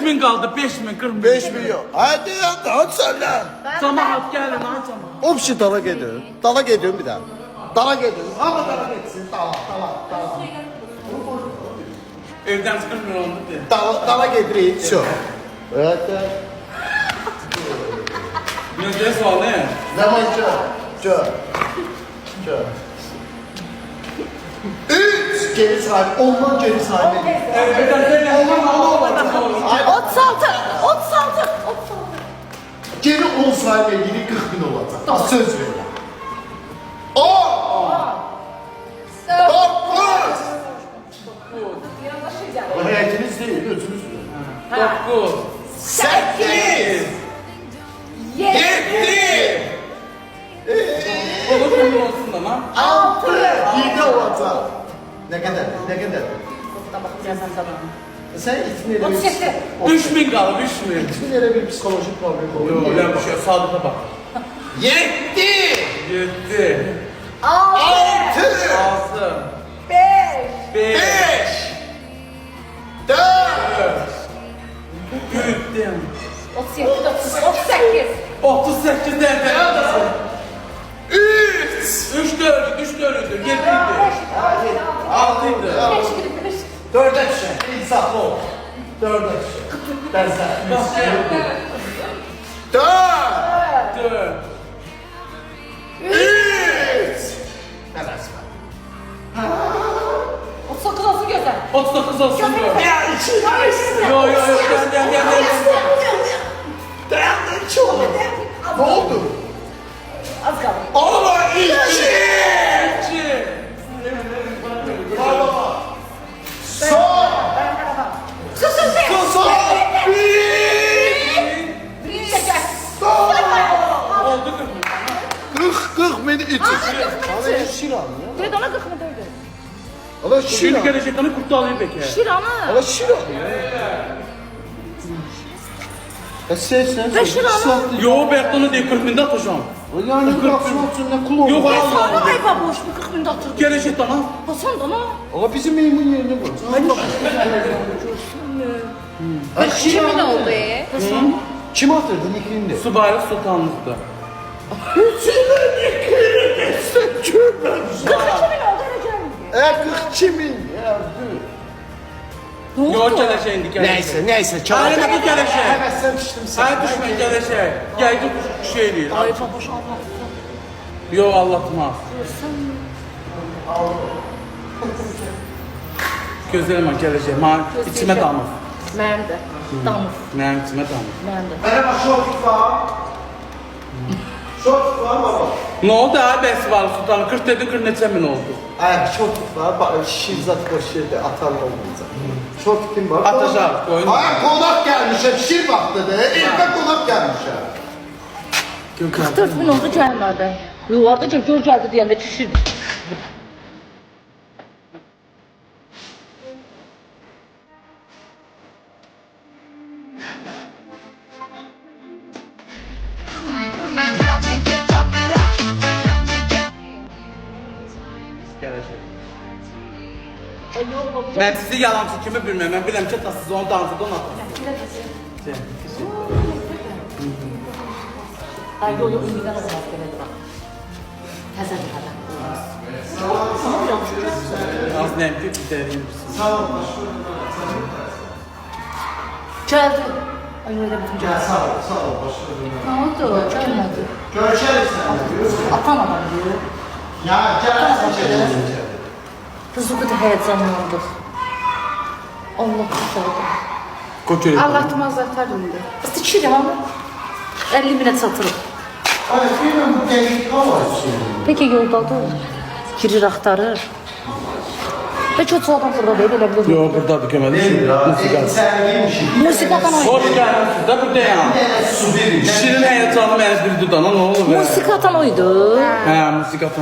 5000 kaldı, 5000 kırmızı. 5 milyon. Hadi ya daha söyle. Cemaat gelin ha cemaat. O bir şey dala gidiyorum. Dala gidiyorum bir daha. Dala gidiyorum. Ama dala gitsin. Dala. Evden çıkılmıyor oldu diye. Dala gidiyor. Şu. Evet. Ne sual ne? Zaman çö. 3 geri sahibi. Ondan geri sahibi. Evet, Ot saltı. Geri 10 sahibi ilgili 40 bin olacak. Az söz verin. 10. 9. Bu heyetiniz değil, özünüz. 9 8. 7. Olur mu olsun da lan? 6. 7 olacak. Ne kadar? Sen itmeye 37. 3000 kaldı, 3000. İtmeye bir psikolojik problem Yok, olur. öyle bir şey. Sadık'a bak. 7. 7 6. 6 5. 5 4. 4 37. 38. 38 derdi. 3. 3 dördü, 7 idi. 6 idi. 4'e düşer. İnsaflı ol. 4'e düşer. Ben sen. 4. 4 3. Evet. 39 olsun güzel. 39 olsun diyor. Ya içi. Yo gel. Dayandın çoğu. Ne oldu? Az kaldı. Allah içi. 2 Baba. Son. Sus. Son. 1. Bir çeker. Son. oldu 40 beni içi. Abi şiran ya. Bir de ona 40 mı dördü? Allah Şimdi şiran. gelecekten kurtarıyor peki. Şiranı. Allah şiran ya. Ya sen. Ve şiranı. Yo Berton'u değil 40 binde atacağım. Yani bıraksın ne kullanıyor. Yok Ben Allah. sana ay baboş bu 40 binde atırdı. Gelecekten ha. Hasan da ne? Ama bizim meymun yerine koy. Kimin oldu Kim atırdı Nikrin'de? Subaylı Sultanlık'ta. Kimin oldu Recep? 40 kimin? Ya dur. Yo geleceğindi gelecek. Neyse. Hayır ne bu gelecek? Evet sen düştüm sen. Hayır düşme gelecek. Geldi şey değil. Ay baboş Allah. Yo anlatmaz. Gözlerime gelecek. İçime damır. Mənim də. Damır. Benim içime damır. Mənim də. Merhaba şort var. Şort var baba. Ne oldu abi Esval Sultan? 40 dedi 40 neçə min oldu. Ay şort var. Bak şirzat boş yerde atar olmayacak. Şort kim var? Atacak, koyun. Ay konak gelmiş. Şir vaxtıdır. Evde konak gelmiş. 44 min oldu gəlmədi. Yuvardıca gör gəldi deyəndə düşürdü. Gelecek. Ben sizi yalancı kimi bilmem. Ben biləm ki siz onu danışıdan atın. Ay yo ümidən olmaz belə duraq. Təzədir adam. Az nəyim ki giderim. Gəldi. Ay öyle bütün gəldi. Sağ ol. Ne oldu? Gəlmədi. Görüşeriz sen. Atan adam diyor. Ya gel. Biz o kadar heyecanlandık. Allah kurtardı. Koçeri. Allah'tımaz atarım da. Biz içirim ama 50 bine satırım. Ay bilmem bu gençlik var. Peki yoldadır. Girir aktarır. Ve çok adam burada değil öyle Yo buradadır köməli. Musika. Sergiymişim. Musikadan Hoş oydu. geldiniz de buradayım. Su verin. Şirin heyecanı məni bir dudana ne olur be? Musikadan oydu. Hə, musika.